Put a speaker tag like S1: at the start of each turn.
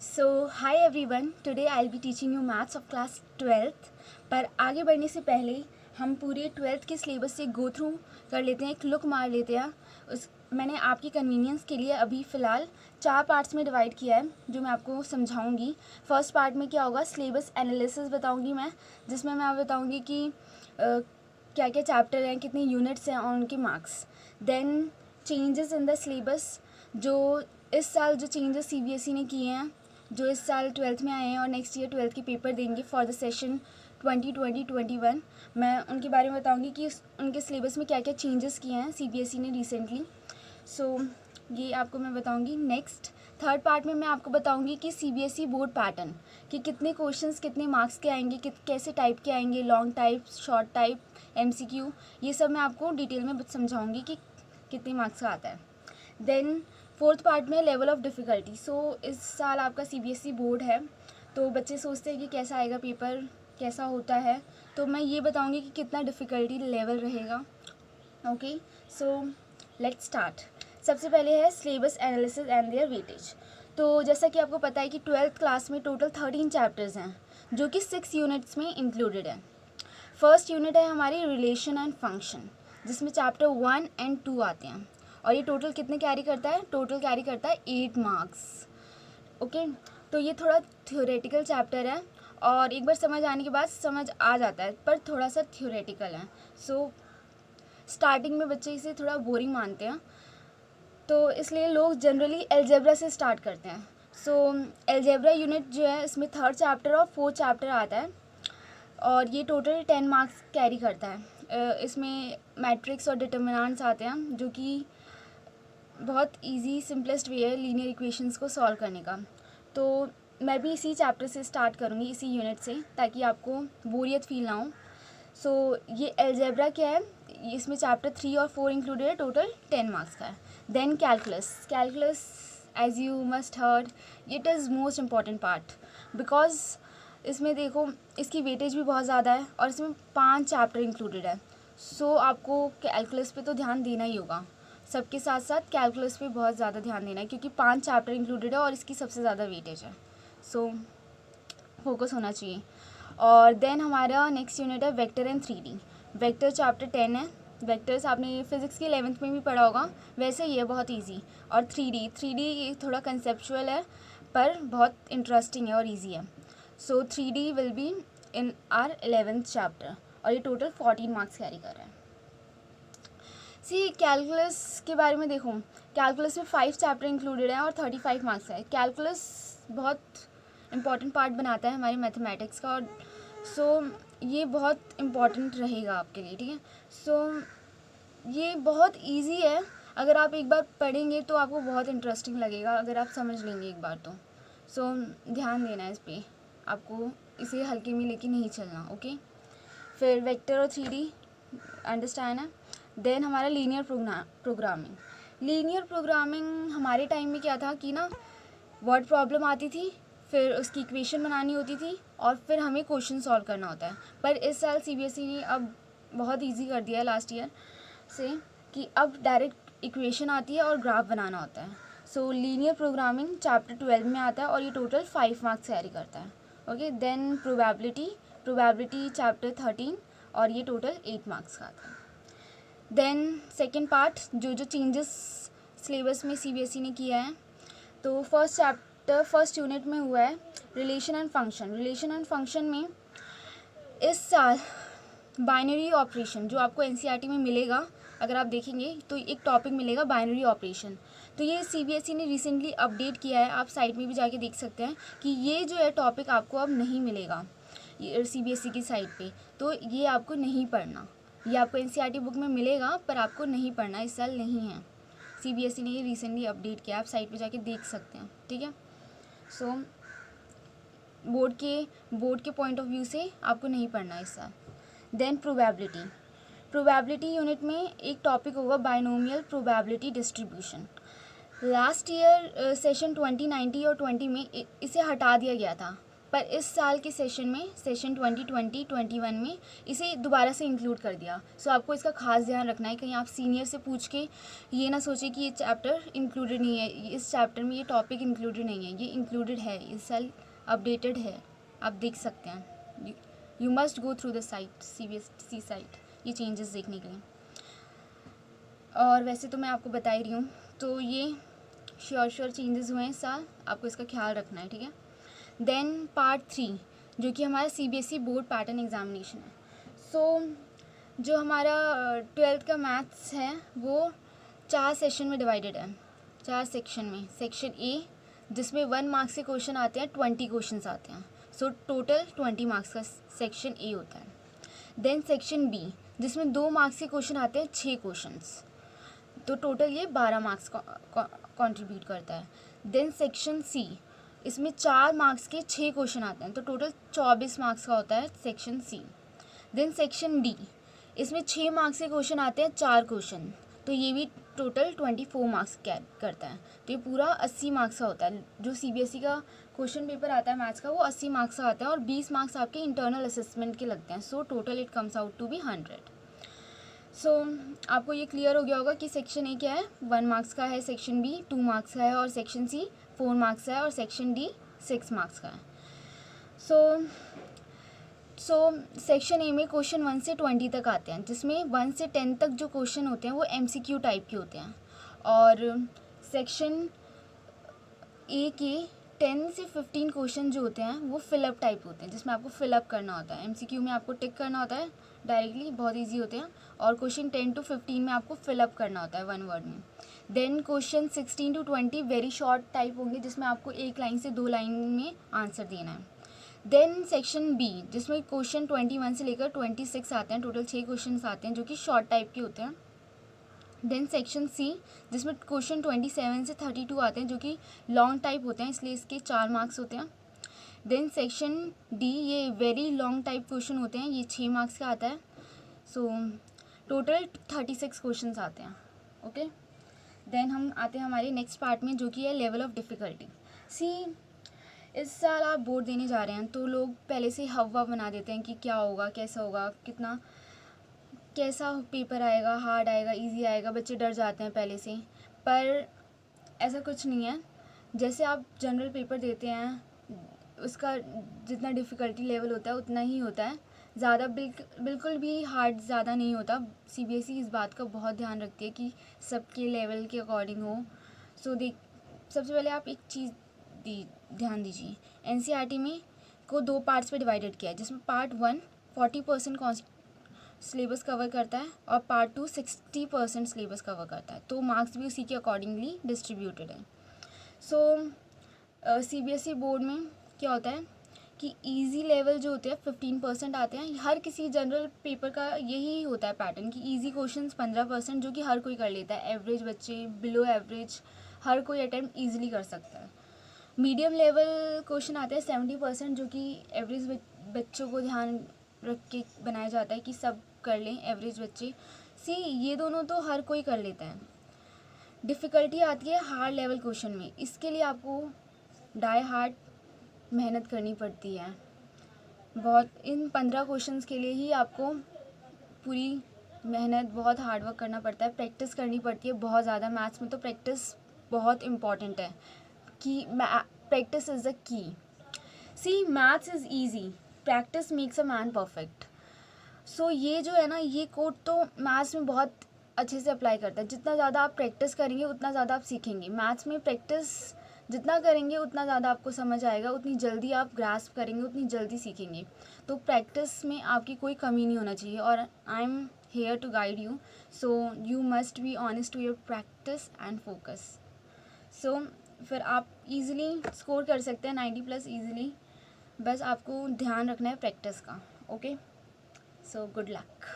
S1: So high every one, today I be teaching you maths of class 12th। पर आगे बढ़ने से पहले हम पूरे 12th के सिलेबस से गो थ्रू कर लेते हैं, एक लुक मार लेते हैं। मैंने आपकी कन्वीनियंस के लिए अभी फ़िलहाल 4 पार्ट्स में डिवाइड किया है जो मैं आपको समझाऊंगी। फर्स्ट पार्ट में क्या होगा, सिलेबस एनालिसिस बताऊंगी मैं, जिसमें मैं आप बताऊंगी कि क्या क्या चैप्टर हैं, कितने यूनिट्स हैं और उनके marks. Then changes in the syllabus, जो इस साल जो चेंजेस सीबीएसई ने किए हैं, जो इस साल 12th में आए हैं और नेक्स्ट ईयर 12th के पेपर देंगे फॉर द सेशन 2020-21, मैं उनके बारे में बताऊंगी कि उनके सिलेबस में क्या क्या चेंजेस किए हैं सीबीएसई ने रिसेंटली। सो ये आपको मैं बताऊंगी। नेक्स्ट थर्ड पार्ट में मैं आपको बताऊंगी कि सीबीएसई बोर्ड पैटर्न, कि कितने क्वेश्चंस कितने मार्क्स के आएंगे, कैसे टाइप के आएंगे, long type, short type, MCQ, ये सब मैं आपको डिटेल में समझाऊंगी कि कितने मार्क्स का आता है। देन फोर्थ पार्ट में लेवल ऑफ डिफ़िकल्टी। सो इस साल आपका सीबीएसई बोर्ड है, तो बच्चे सोचते हैं कि कैसा आएगा पेपर, कैसा होता है, तो मैं ये बताऊंगी कि कितना डिफ़िकल्टी लेवल रहेगा। Okay, so let's start. सबसे पहले है syllabus analysis and their weightage. तो जैसा कि आपको पता है कि 12th क्लास में टोटल 13 चैप्टर्स हैं जो कि 6 यूनिट्स में इंक्लूडेड है। फर्स्ट यूनिट है हमारी रिलेशन एंड फंक्शन, जिसमें चैप्टर 1 एंड 2 आते हैं, और ये टोटल कितने कैरी करता है, टोटल कैरी करता है 8 मार्क्स। ओके, तो ये थोड़ा थ्योरेटिकल चैप्टर है और एक बार समझ आने के बाद समझ आ जाता है, पर थोड़ा सा थ्योरेटिकल है। सो स्टार्टिंग में बच्चे इसे थोड़ा बोरिंग मानते हैं, तो इसलिए लोग जनरली अलजेब्रा से स्टार्ट करते हैं। सो अलजेब्रा यूनिट जो है, इसमें 3rd चैप्टर और 4th चैप्टर आता है और ये टोटल 10 मार्क्स कैरी करता है। इसमें मैट्रिक्स और डिटर्मिनेंट्स आते हैं, जो कि बहुत इजी सिंपलेस्ट वे है लीनियर इक्वेशंस को सॉल्व करने का। तो मैं भी इसी चैप्टर से स्टार्ट करूँगी, इसी यूनिट से, ताकि आपको बोरियत फील ना हो। सो ये अलजेब्रा क्या है, इसमें चैप्टर 3 और 4 इंक्लूडेड है, टोटल 10 मार्क्स का है। Then calculus as you must heard, it is most important part, because इसमें देखो इसकी वेटेज भी बहुत ज़्यादा है और इसमें 5 चैप्टर इंक्लूडेड है। सो आपको कैलकुलस पे तो ध्यान देना ही होगा, सबके साथ साथ कैलकुलस पे बहुत ज़्यादा ध्यान देना है, क्योंकि 5 चैप्टर इंक्लूडेड है और इसकी सबसे ज़्यादा वेटेज है। सो फोकस होना चाहिए। और देन हमारा नेक्स्ट यूनिट है vector and 3D। Vector chapter 10 है। वेक्टर्स आपने फिज़िक्स की 11th में भी पढ़ा होगा, वैसे ही है, बहुत ईजी। और 3D ये थोड़ा कंसेप्चुअल है पर बहुत इंटरेस्टिंग है और ईजी है। सो 3D will be in are 11th chapter और ये टोटल 14 मार्क्स कैरी कर रहा है। सी कैलकुलस के बारे में देखो, कैलकुलस में 5 चैप्टर इंक्लूडेड है और 35 मार्क्स है। कैलकुलस बहुत इम्पॉर्टेंट पार्ट बनाता है हमारे मैथमेटिक्स का, और सो ये बहुत इम्पॉर्टेंट रहेगा आपके लिए, ठीक है। सो ये बहुत इजी है, अगर आप एक बार पढ़ेंगे तो आपको बहुत इंटरेस्टिंग लगेगा, अगर आप समझ लेंगे एक बार तो। सो ध्यान देना है इस पर, आपको इसे हल्के में लेके नहीं चलना। ओके, फिर वेक्टर और 3D अंडरस्टैंड है। देन हमारा लीनियर प्रोग्रामिंग हमारे टाइम में क्या था कि ना, वर्ड प्रॉब्लम आती थी, फिर उसकी इक्वेशन बनानी होती थी और फिर हमें क्वेश्चन सॉल्व करना होता है। पर इस साल सीबीएसई ने अब बहुत इजी कर दिया है लास्ट ईयर से, कि अब डायरेक्ट इक्वेशन आती है और ग्राफ बनाना होता है। सो लीनियर प्रोग्रामिंग चैप्टर 12 में आता है और ये टोटल 5 मार्क्स कैरी करता है। ओके, देन प्रोबेबिलिटी चैप्टर 13 और ये टोटल 8 मार्क्स का आता है। देन सेकेंड पार्ट, जो चेंजेस सिलेबस में सीबीएसई ने किया है, तो फर्स्ट यूनिट में हुआ है रिलेशन एंड फंक्शन में इस साल बाइनरी ऑपरेशन, जो आपको एनसीईआरटी में मिलेगा, अगर आप देखेंगे तो एक टॉपिक मिलेगा बाइनरी ऑपरेशन। तो ये सीबीएसई ने रिसेंटली अपडेट किया है, आप साइट में भी जाके देख सकते हैं कि ये जो है टॉपिक आपको अब नहीं मिलेगा सीबीएसई की साइट पे, तो ये आपको नहीं पढ़ना, ये आपको एनसीईआरटी बुक में मिलेगा पर आपको नहीं पढ़ना, इस साल नहीं है। सीबीएसई ने ये रिसेंटली अपडेट किया, आप साइट पे जाके देख सकते हैं, ठीक है। सो बोर्ड के पॉइंट ऑफ व्यू से आपको नहीं पढ़ना इस साल। देन प्रोबेबिलिटी यूनिट में एक टॉपिक होगा binomial probability distribution. Last year session 2019 और 20 में इसे हटा दिया गया था, पर इस साल के सेशन में, सेशन 2020-21 में इसे दोबारा से इंक्लूड कर दिया। सो आपको इसका खास ध्यान रखना है, कहीं आप सीनियर से पूछ के ये ना सोचे कि ये चैप्टर इंक्लूडेड नहीं है, इस चैप्टर में ये टॉपिक इंक्लूडेड नहीं है। ये इंक्लूडेड है, इस साल अपडेटेड है, आप देख सकते हैं। You must go through the site, CBSE site, ये चेंजेस देखने के लिए। और वैसे तो मैं आपको बता ही रही हूँ, तो ये श्योर चेंजेस हुए हैं इस साल, आपको इसका ख्याल रखना है, ठीक है। देन पार्ट 3 जो कि हमारा CBSE बोर्ड पैटर्न एग्जामिनेशन है। सो जो हमारा 12th का मैथ्स है वो 4 सेशन में डिवाइडेड है, 4 सेक्शन में। सेक्शन A जिसमें 1 मार्क्स के क्वेश्चन आते हैं, 20 क्वेश्चन आते हैं। सो टोटल 20 मार्क्स का सेक्शन A होता है। देन सेक्शन B जिसमें 2 मार्क्स के क्वेश्चन आते हैं, 6 क्वेश्चंस, तो टोटल ये 12 मार्क्स कंट्रीब्यूट करता है। देन सेक्शन C इसमें 4 मार्क्स के 6 क्वेश्चन आते हैं, तो टोटल 24 मार्क्स का होता है section C। Then section D इसमें 6 मार्क्स के क्वेश्चन आते हैं, 4 क्वेश्चन, तो ये भी टोटल 24 मार्क्स करता है। तो ये पूरा 80 मार्क्स का होता है। जो CBSE का क्वेश्चन पेपर आता है मैथ्स का वो 80 मार्क्स का आता है और 20 मार्क्स आपके इंटरनल असेसमेंट के लगते हैं। So total it comes out to be 100। So आपको ये क्लियर हो गया होगा कि सेक्शन A क्या है, 1 मार्क्स का है, सेक्शन B 2 मार्क्स का है और सेक्शन C 4 मार्क्स का है और सेक्शन D 6 मार्क्स का है। सो सेक्शन A में क्वेश्चन 1 से 20 तक आते हैं, जिसमें 1 से 10 तक जो क्वेश्चन होते हैं वो MCQ टाइप के होते हैं। और सेक्शन A के 10 से 15 क्वेश्चन जो होते हैं वो फिलअप टाइप होते हैं, जिसमें आपको फिलअप करना होता है। MCQ में आपको टिक करना होता है डायरेक्टली, बहुत इजी होते हैं। और क्वेश्चन 10 to 15 में आपको फिलअप करना होता है 1 वर्ड में। Then question 16 to 20 very short type होंगे, जिसमें आपको 1 लाइन से 2 लाइन में आंसर देना है। देन सेक्शन B जिसमें क्वेश्चन 21 से लेकर 26 आते हैं, टोटल 6 क्वेश्चन आते हैं जो कि शॉर्ट टाइप के होते हैं। देन सेक्शन C जिसमें क्वेश्चन 27 से 32 आते हैं जो कि लॉन्ग टाइप होते हैं, इसलिए इसके 4 मार्क्स होते हैं। देन सेक्शन D ये वेरी लॉन्ग टाइप क्वेश्चन होते हैं, ये 6 मार्क्स का आता है। सो टोटल 36 क्वेश्चन आते हैं, ओके। देन हम आते हैं हमारे नेक्स्ट पार्ट में जो कि है लेवल ऑफ डिफ़िकल्टी। इस साल आप बोर्ड देने जा रहे हैं तो लोग पहले से हवा बना देते हैं कि क्या होगा, कैसा होगा, कैसा पेपर आएगा, हार्ड आएगा, इजी आएगा, बच्चे डर जाते हैं पहले से। पर ऐसा कुछ नहीं है। जैसे आप जनरल पेपर देते हैं उसका जितना डिफ़िकल्टी लेवल होता है उतना ही होता है, ज़्यादा बिल्कुल भी हार्ड ज़्यादा नहीं होता। CBSE इस बात का बहुत ध्यान रखती है कि सबके लेवल के अकॉर्डिंग हो। सबसे पहले आप एक चीज़ ध्यान दीजिए, NCERT में को 2 पार्ट्स पे डिवाइडेड किया है, जिसमें पार्ट 1 40% सिलेबस कवर करता है और पार्ट 2 60% सिलेबस कवर करता है, तो मार्क्स भी उसी के अकॉर्डिंगली डिस्ट्रीब्यूटेड है। CBSE बोर्ड में क्या होता है कि इजी लेवल जो होते हैं 15% आते हैं। हर किसी जनरल पेपर का यही होता है पैटर्न कि इजी क्वेश्चंस 15% जो कि हर कोई कर लेता है, एवरेज बच्चे, बिलो एवरेज, हर कोई अटेम्प्ट ईजिली कर सकता है। मीडियम लेवल क्वेश्चन आते हैं 70% जो कि एवरेज बच्चों को ध्यान रख के बनाया जाता है कि सब कर लें एवरेज बच्चे। ये दोनों तो हर कोई कर लेता है। डिफ़िकल्टी आती है हार्ड लेवल क्वेश्चन में, इसके लिए आपको डाई हार्ड मेहनत करनी पड़ती है बहुत। इन 15 क्वेश्चंस के लिए ही आपको पूरी मेहनत, बहुत हार्ड वर्क करना पड़ता है, प्रैक्टिस करनी पड़ती है बहुत ज़्यादा। मैथ्स में तो प्रैक्टिस बहुत इम्पॉर्टेंट है कि practice is the key. Maths is easy, practice makes a man perfect. ये जो है ना, ये कोट तो मैथ्स में बहुत अच्छे से अप्लाई करता है। जितना ज़्यादा आप प्रैक्टिस करेंगे उतना ज़्यादा आप सीखेंगे। मैथ्स में प्रैक्टिस जितना करेंगे उतना ज़्यादा आपको समझ आएगा, उतनी जल्दी आप ग्रास्प करेंगे, उतनी जल्दी सीखेंगे। तो प्रैक्टिस में आपकी कोई कमी नहीं होना चाहिए और I am here to guide you. You must be honest to your practice and focus. फिर आप इजीली स्कोर कर सकते हैं 90+ इजीली। बस आपको ध्यान रखना है प्रैक्टिस का, ओके। Good luck.